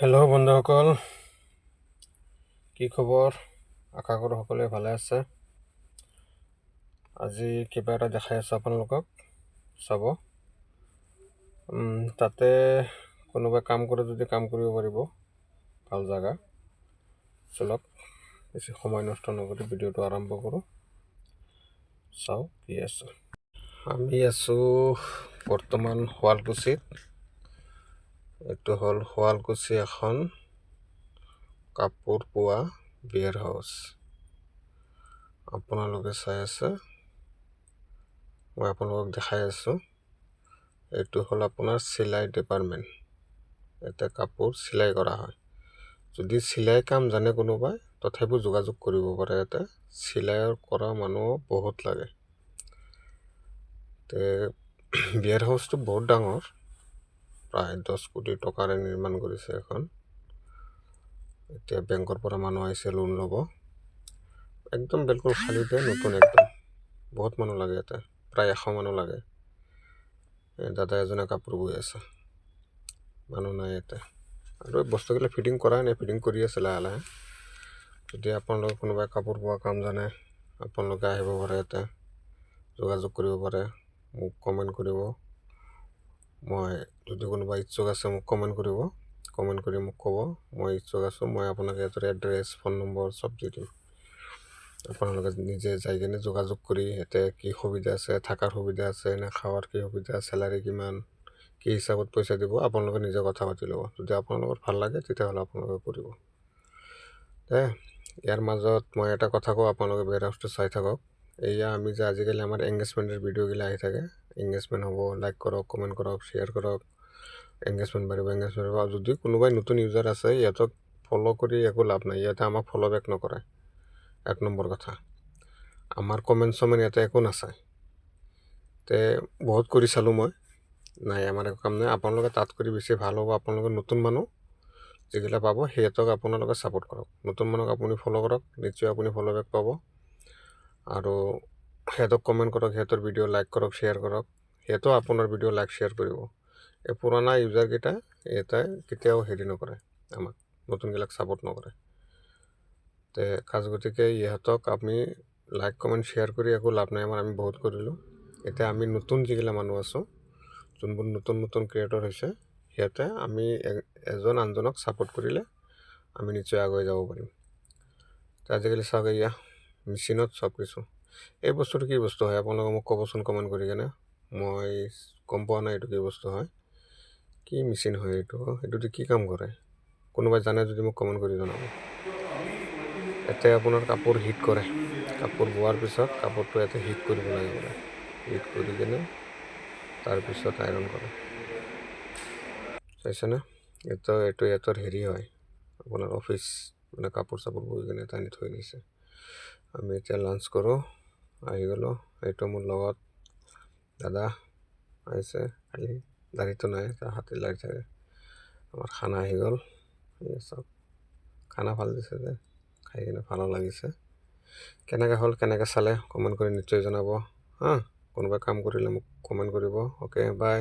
Hello' বন্ধুসকল, কি খবৰ? আশা কৰোঁ সকলোৱে ভালে আছে। আজি কিবা এটা দেখাই আছোঁ আপোনালোকক, চাব। তাতে কোনোবাই কাম কৰে যদি কাম কৰিব পাৰিব, ভাল জাগা। চলক, বেছি সময় নষ্ট নকৰি ভিডিঅ'টো আৰম্ভ কৰোঁ। চাওক কি আছে। আমি আছোঁ বৰ্তমান শুৱালকুছিত। এইটো হ'ল শুৱালকুছি এখন কাপোৰ পোৱা বিয়াৰ হাউচ। আপোনালোকে চাই আছে, মই আপোনালোকক দেখাই আছোঁ। এইটো হ'ল আপোনাৰ চিলাই ডিপাৰ্টমেণ্ট। ইয়াতে কাপোৰ চিলাই কৰা হয়। যদি চিলাই কাম জানে কোনোবাই, তথাপিও যোগাযোগ কৰিব পাৰে। ইয়াতে চিলাই কৰা মানুহ বহুত লাগে। বিয়াৰ হাউচটো বহুত ডাঙৰ, প্ৰায় 10 কোটি টকাৰে নিৰ্মাণ কৰিছে এখন। এতিয়া বেংকৰ পৰা মানুহ আহিছে লোন ল'ব। একদম বিলকুল খালীতে, নতুন একদম। বহুত মানুহ লাগে ইয়াতে, প্ৰায় 100 মানুহ লাগে। দাদা এজনে কাপোৰ বৈ আছে, মানুহ নাই ইয়াতে। আৰু বস্তুবিলাক ফিটিং কৰাই নাই, ফিটিং কৰি আছে লাহে লাহে। যদি আপোনালোকে কোনোবাই কাপোৰ বোৱা কাম জানে, আপোনালোকে আহিব পাৰে ইয়াতে, যোগাযোগ কৰিব পাৰে। মোক কমেণ্ট কৰিব। মই যদি কোনোবা ইচ্ছুক আছে মোক কমেণ্ট কৰিব, কমেণ্ট কৰি মোক ক'ব মই ইচ্ছুক আছোঁ। মই আপোনাক ইয়াতে এড্ৰেছ, ফোন নম্বৰ চব দি দিম। আপোনালোকে নিজে যাই কিনে যোগাযোগ কৰি ইয়াতে কি সুবিধা আছে, থকাৰ সুবিধা আছে নে খাৱাৰ কি সুবিধা, চেলাৰী কিমান, কি হিচাপত পইচা দিব, আপোনালোকে নিজে কথা পাতি ল'ব। যদি আপোনালোকৰ ভাল লাগে তেতিয়াহ'লে আপোনালোকে কৰিব। ইয়াৰ মাজত মই এটা কথা কওঁ, আপোনালোকে বিয়াৰ হাউচটো চাই থাকক। এয়া আমি যে আজিকালি আমাৰ এংগেজমেণ্টৰ ভিডিঅ'গিলা আহি থাকে, এংগেজমেণ্ট হ'ব, লাইক কৰক, কমেণ্ট কৰক, শ্বেয়াৰ কৰক, এংগেজমেণ্ট বাঢ়িব, এংগেজমেণ্ট বাঢ়িব। যদি কোনোবাই নতুন ইউজাৰ আছে, ইহঁতক ফ'ল' কৰি একো লাভ নাই। ইয়াতে আমাক ফ'ল' বেক নকৰে, 1 নম্বৰ কথা। আমাৰ কমেণ্ট চমেণ্ট ইয়াতে একো নাচায়। বহুত কৰি চালোঁ মই, নাই আমাৰ একো কাম নাই। আপোনালোকে তাত কৰি বেছি ভাল হ'ব। আপোনালোকে নতুন মানুহ যিগিলা পাব, সিহঁতক আপোনালোকে ছাপোৰ্ট কৰক। নতুন মানুহক আপুনি ফ'ল' কৰক, নিশ্চয় আপুনি ফ'ল' বেক পাব। আৰু সিহঁতক কমেণ্ট কৰক, সিহঁতৰ ভিডিঅ' লাইক কৰক, শ্বেয়াৰ কৰক। সিহঁতেও আপোনাৰ ভিডিঅ' লাইক শ্বেয়াৰ কৰিব। এই পুৰণা ইউজাৰকেইটা ইয়াতে কেতিয়াও হেৰি নকৰে, আমাক নতুনবিলাক ছাপোৰ্ট নকৰে। গতিকে ইহঁতক আমি লাইক কমেণ্ট শ্বেয়াৰ কৰি একো লাভ নাই আমাৰ। আমি বহুত কৰিলোঁ। এতিয়া আমি নতুন যিগিলা মানুহ আছোঁ, যোনবোৰ নতুন নতুন ক্ৰিয়েটৰ হৈছে, সিহঁতে আমি এজন আনজনক ছাপোৰ্ট কৰিলে আমি নিশ্চয় আগুৱাই যাব পাৰিম। আজিকালি চাওক, এয়া মেচিনত চব কিছু। এই বস্তুটো কি বস্তু হয় আপোনালোকে মোক ক'বচোন কমেণ্ট কৰি কেনে। মই গম পোৱা নাই এইটো কি বস্তু হয়, কি মেচিন হয় এইটোতে কি কাম কৰে। কোনোবাই জানে যদি মোক কমেণ্ট কৰি জনাব। ইয়াতে আপোনাৰ কাপোৰ হিট কৰে। কাপোৰ বোৱাৰ পিছত কাপোৰটো ইয়াতে হিট কৰিব লাগে বোলে। হিট কৰি কিনে তাৰপিছত আইৰণ কৰে। চাইছেনে? এইটো ইয়াতৰ হেৰি হয়, আপোনাৰ অফিচ, মানে কাপোৰ চাপোৰ বৈ কিনে টানি থৈ দিছে। আমি এতিয়া লাঞ্চ কৰোঁ, আহি গ'লোঁ। এইটো মোৰ লগত দাদা আহিছে, খালি দাড়িটো নাই, তাৰ হাতে লাগি থাকে। আমাৰ খানা আহি গ'ল। চব খানা ভাল দিছে যে, খাই কিনে ভালো লাগিছে। কেনেকৈ হ'ল, কেনেকৈ চালে কমেণ্ট কৰি নিশ্চয় জনাব। কোনোবাই কাম কৰিলে মোক কমেণ্ট কৰিব। অ'কে, বাই।